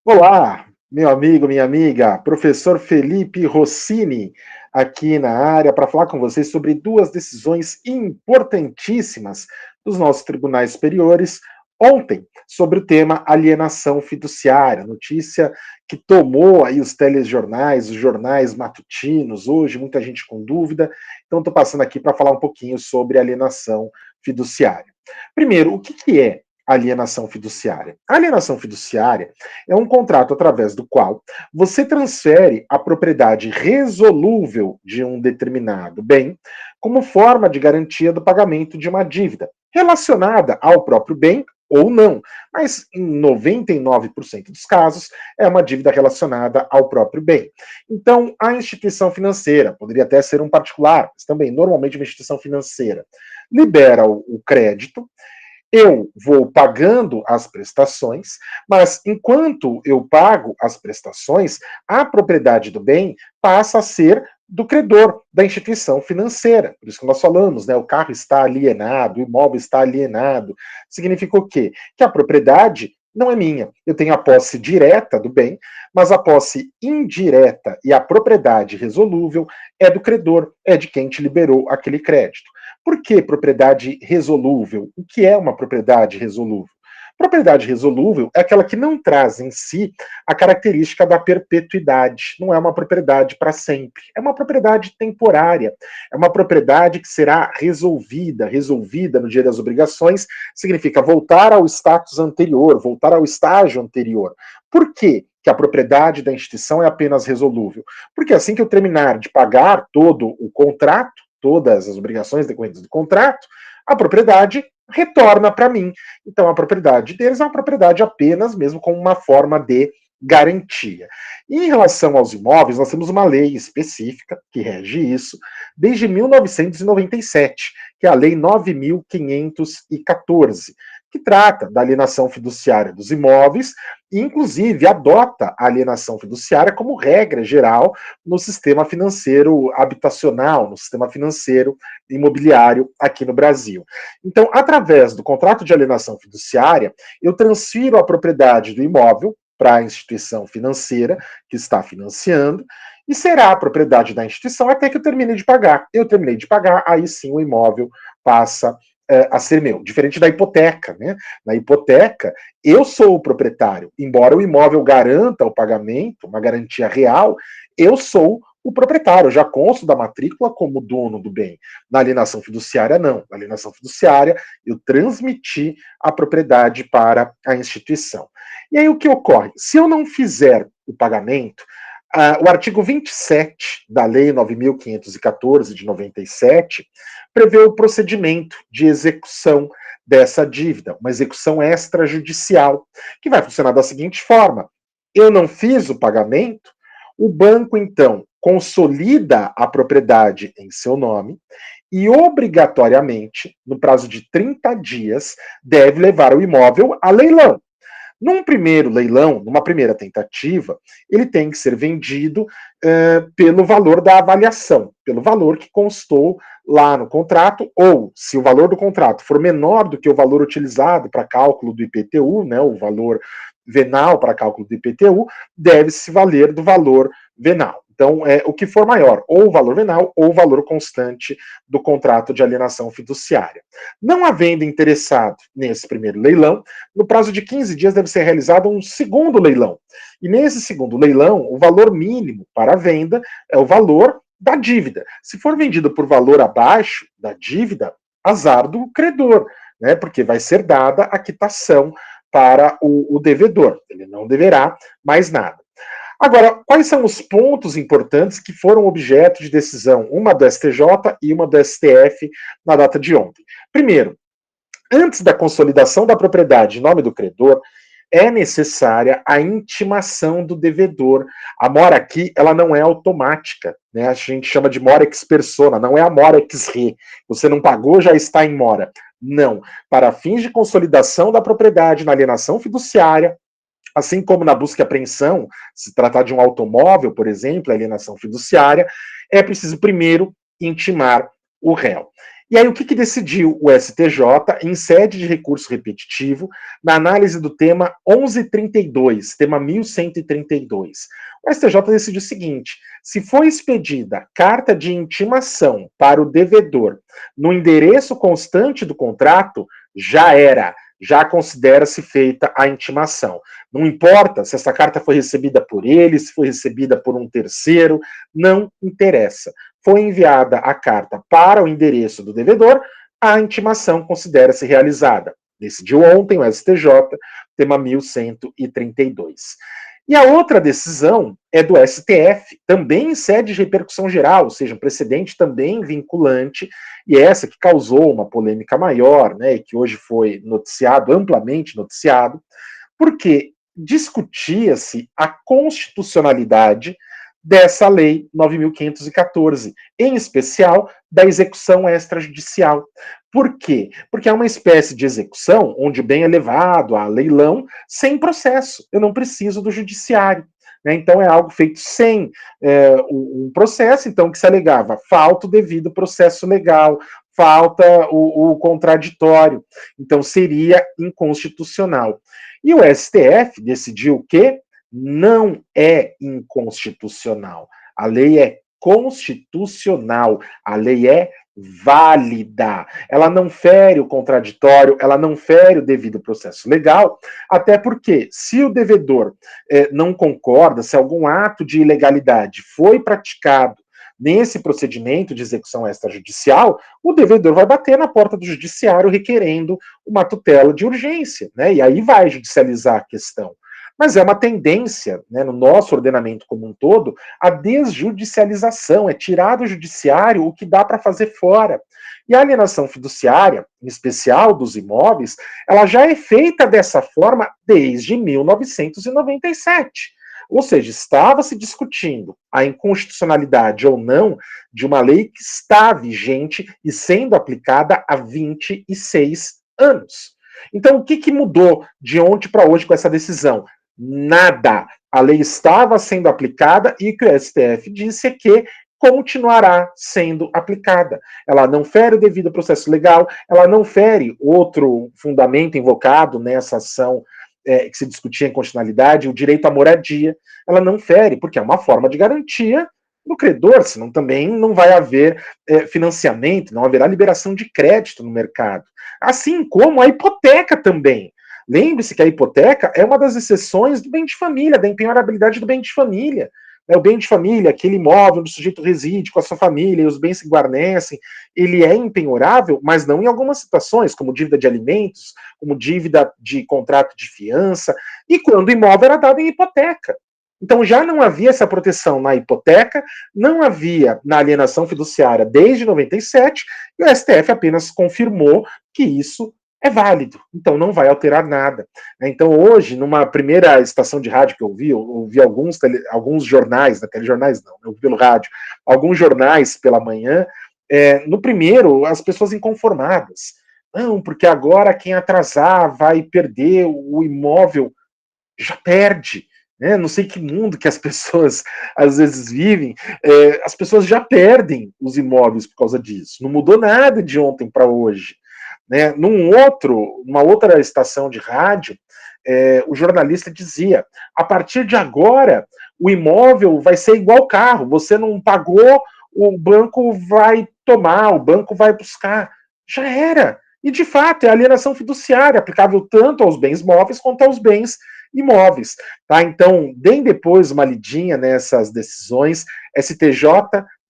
Olá, meu amigo, minha amiga, professor Felipe Rossini, aqui na área para falar com vocês sobre duas decisões importantíssimas dos nossos tribunais superiores ontem, sobre o tema alienação fiduciária, notícia que tomou aí os telejornais, os jornais matutinos, hoje muita gente com dúvida, então estou passando aqui para falar um pouquinho sobre alienação fiduciária. Primeiro, o que é alienação fiduciária? A alienação fiduciária é um contrato através do qual você transfere a propriedade resolúvel de um determinado bem como forma de garantia do pagamento de uma dívida relacionada ao próprio bem ou não, mas em 99% dos casos é uma dívida relacionada ao próprio bem. Então, a instituição financeira, poderia até ser um particular, mas também normalmente uma instituição financeira, libera o crédito, eu vou pagando as prestações, mas enquanto eu pago as prestações, a propriedade do bem passa a ser do credor, da instituição financeira. Por isso que nós falamos, né? O carro está alienado, o imóvel está alienado. Significa o quê? Que a propriedade não é minha. Eu tenho a posse direta do bem, mas a posse indireta e a propriedade resolúvel é do credor, é de quem te liberou aquele crédito. Por que propriedade resolúvel? O que é uma propriedade resolúvel? Propriedade resolúvel é aquela que não traz em si a característica da perpetuidade. Não é uma propriedade para sempre. É uma propriedade temporária. É uma propriedade que será resolvida no dia das obrigações, significa voltar ao status anterior, voltar ao estágio anterior. Por quê? Que a propriedade da instituição é apenas resolúvel? Porque assim que eu terminar de pagar todo o contrato, todas as obrigações decorrentes do contrato, a propriedade retorna para mim. Então a propriedade deles é uma propriedade apenas mesmo como uma forma de garantia. E em relação aos imóveis, nós temos uma lei específica que rege isso desde 1997, que é a Lei 9.514, que trata da alienação fiduciária dos imóveis e, inclusive, adota a alienação fiduciária como regra geral no sistema financeiro habitacional, no sistema financeiro imobiliário aqui no Brasil. Então, através do contrato de alienação fiduciária, eu transfiro a propriedade do imóvel para a instituição financeira que está financiando e será a propriedade da instituição até que eu termine de pagar. Eu terminei de pagar, aí sim o imóvel passa a ser meu. Diferente da hipoteca, né? Na hipoteca, eu sou o proprietário. Embora o imóvel garanta o pagamento, uma garantia real, eu sou o proprietário, eu já consto da matrícula como dono do bem. Na alienação fiduciária, não. Na alienação fiduciária, eu transmiti a propriedade para a instituição. E aí o que ocorre? Se eu não fizer o pagamento, o artigo 27 da Lei 9.514 de 97 prevê o procedimento de execução dessa dívida, uma execução extrajudicial, que vai funcionar da seguinte forma: eu não fiz o pagamento, o banco então consolida a propriedade em seu nome e obrigatoriamente, no prazo de 30 dias, deve levar o imóvel a leilão. Num primeiro leilão, numa primeira tentativa, ele tem que ser vendido pelo valor da avaliação, pelo valor que constou lá no contrato, ou se o valor do contrato for menor do que o valor utilizado para cálculo do IPTU, né, o valor venal para cálculo do IPTU, deve-se valer do valor venal. Então, o que for maior, ou o valor venal ou o valor constante do contrato de alienação fiduciária. Não havendo interessado nesse primeiro leilão, no prazo de 15 dias deve ser realizado um segundo leilão. E nesse segundo leilão, o valor mínimo para a venda é o valor da dívida. Se for vendido por valor abaixo da dívida, azar do credor, né? Porque vai ser dada a quitação para o devedor. Ele não deverá mais nada. Agora, quais são os pontos importantes que foram objeto de decisão, uma do STJ e uma do STF na data de ontem? Primeiro, antes da consolidação da propriedade em nome do credor, é necessária a intimação do devedor. A mora aqui, ela não é automática, né? A gente chama de mora ex persona, não é a mora ex re. Você não pagou, já está em mora. Não. Para fins de consolidação da propriedade na alienação fiduciária, assim como na busca e apreensão, se tratar de um automóvel, por exemplo, alienação fiduciária, é preciso primeiro intimar o réu. E aí, o que decidiu o STJ em sede de recurso repetitivo, na análise do tema 1132, tema 1132? O STJ decidiu o seguinte: se foi expedida carta de intimação para o devedor no endereço constante do contrato, já era, já considera-se feita a intimação. Não importa se essa carta foi recebida por ele, se foi recebida por um terceiro, não interessa. Foi enviada a carta para o endereço do devedor, a intimação considera-se realizada. Decidiu ontem o STJ, tema 1132. E a outra decisão é do STF, também em sede de repercussão geral, ou seja, um precedente também vinculante, e essa que causou uma polêmica maior, né, e que hoje foi noticiado, amplamente noticiado, porque discutia-se a constitucionalidade dessa lei 9.514, em especial da execução extrajudicial. Por quê? Porque é uma espécie de execução onde o bem é levado a leilão sem processo. Eu não preciso do judiciário. Né? Então é algo feito sem um processo, então que se alegava falta o devido processo legal, falta o contraditório. Então seria inconstitucional. E o STF decidiu que não é inconstitucional. A lei é constitucional, a lei é válida. Ela não fere o contraditório, ela não fere o devido processo legal, até porque, se o devedor não concorda, se algum ato de ilegalidade foi praticado nesse procedimento de execução extrajudicial, o devedor vai bater na porta do judiciário requerendo uma tutela de urgência, né? E aí vai judicializar a questão. Mas é uma tendência, né, no nosso ordenamento como um todo, a desjudicialização, é tirar do judiciário o que dá para fazer fora. E a alienação fiduciária, em especial dos imóveis, ela já é feita dessa forma desde 1997. Ou seja, estava se discutindo a inconstitucionalidade ou não de uma lei que está vigente e sendo aplicada há 26 anos. Então, o que mudou de ontem para hoje com essa decisão? Nada. A lei estava sendo aplicada e o que o STF disse é que continuará sendo aplicada. Ela não fere o devido processo legal, ela não fere outro fundamento invocado nessa ação que se discutia em constitucionalidade, o direito à moradia, ela não fere, porque é uma forma de garantia do credor, senão também não vai haver financiamento, não haverá liberação de crédito no mercado. Assim como a hipoteca também. Lembre-se que a hipoteca é uma das exceções do bem de família, da empenhorabilidade do bem de família. O bem de família, aquele imóvel onde o sujeito reside com a sua família e os bens se guarnecem, ele é empenhorável, mas não em algumas situações, como dívida de alimentos, como dívida de contrato de fiança, e quando o imóvel era dado em hipoteca. Então já não havia essa proteção na hipoteca, não havia na alienação fiduciária desde 97, e o STF apenas confirmou que isso é válido, então não vai alterar nada. Então hoje, numa primeira estação de rádio que eu ouvi alguns jornais, telejornais não, eu ouvi pelo rádio, alguns jornais pela manhã, no primeiro, as pessoas inconformadas. Não, porque agora quem atrasar vai perder o imóvel, já perde. Né? Não sei que mundo que as pessoas às vezes vivem, as pessoas já perdem os imóveis por causa disso. Não mudou nada de ontem para hoje. Né? Numa outra estação de rádio, o jornalista dizia: a partir de agora, o imóvel vai ser igual carro, você não pagou, o banco vai tomar, o banco vai buscar. Já era. E, de fato, é alienação fiduciária, aplicável tanto aos bens móveis quanto aos bens imóveis. Tá? Então, deem depois uma lidinha nessas decisões. STJ,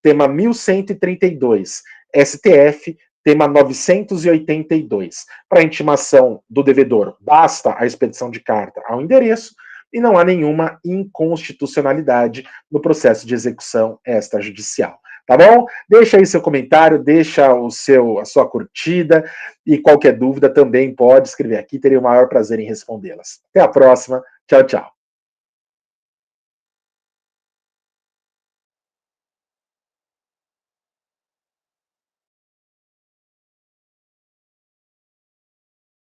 tema 1132. STF, tema 982. Para intimação do devedor, basta a expedição de carta ao endereço e não há nenhuma inconstitucionalidade no processo de execução extrajudicial. Tá bom? Deixa aí seu comentário, deixa a sua curtida e qualquer dúvida também pode escrever aqui, terei o maior prazer em respondê-las. Até a próxima. Tchau, tchau.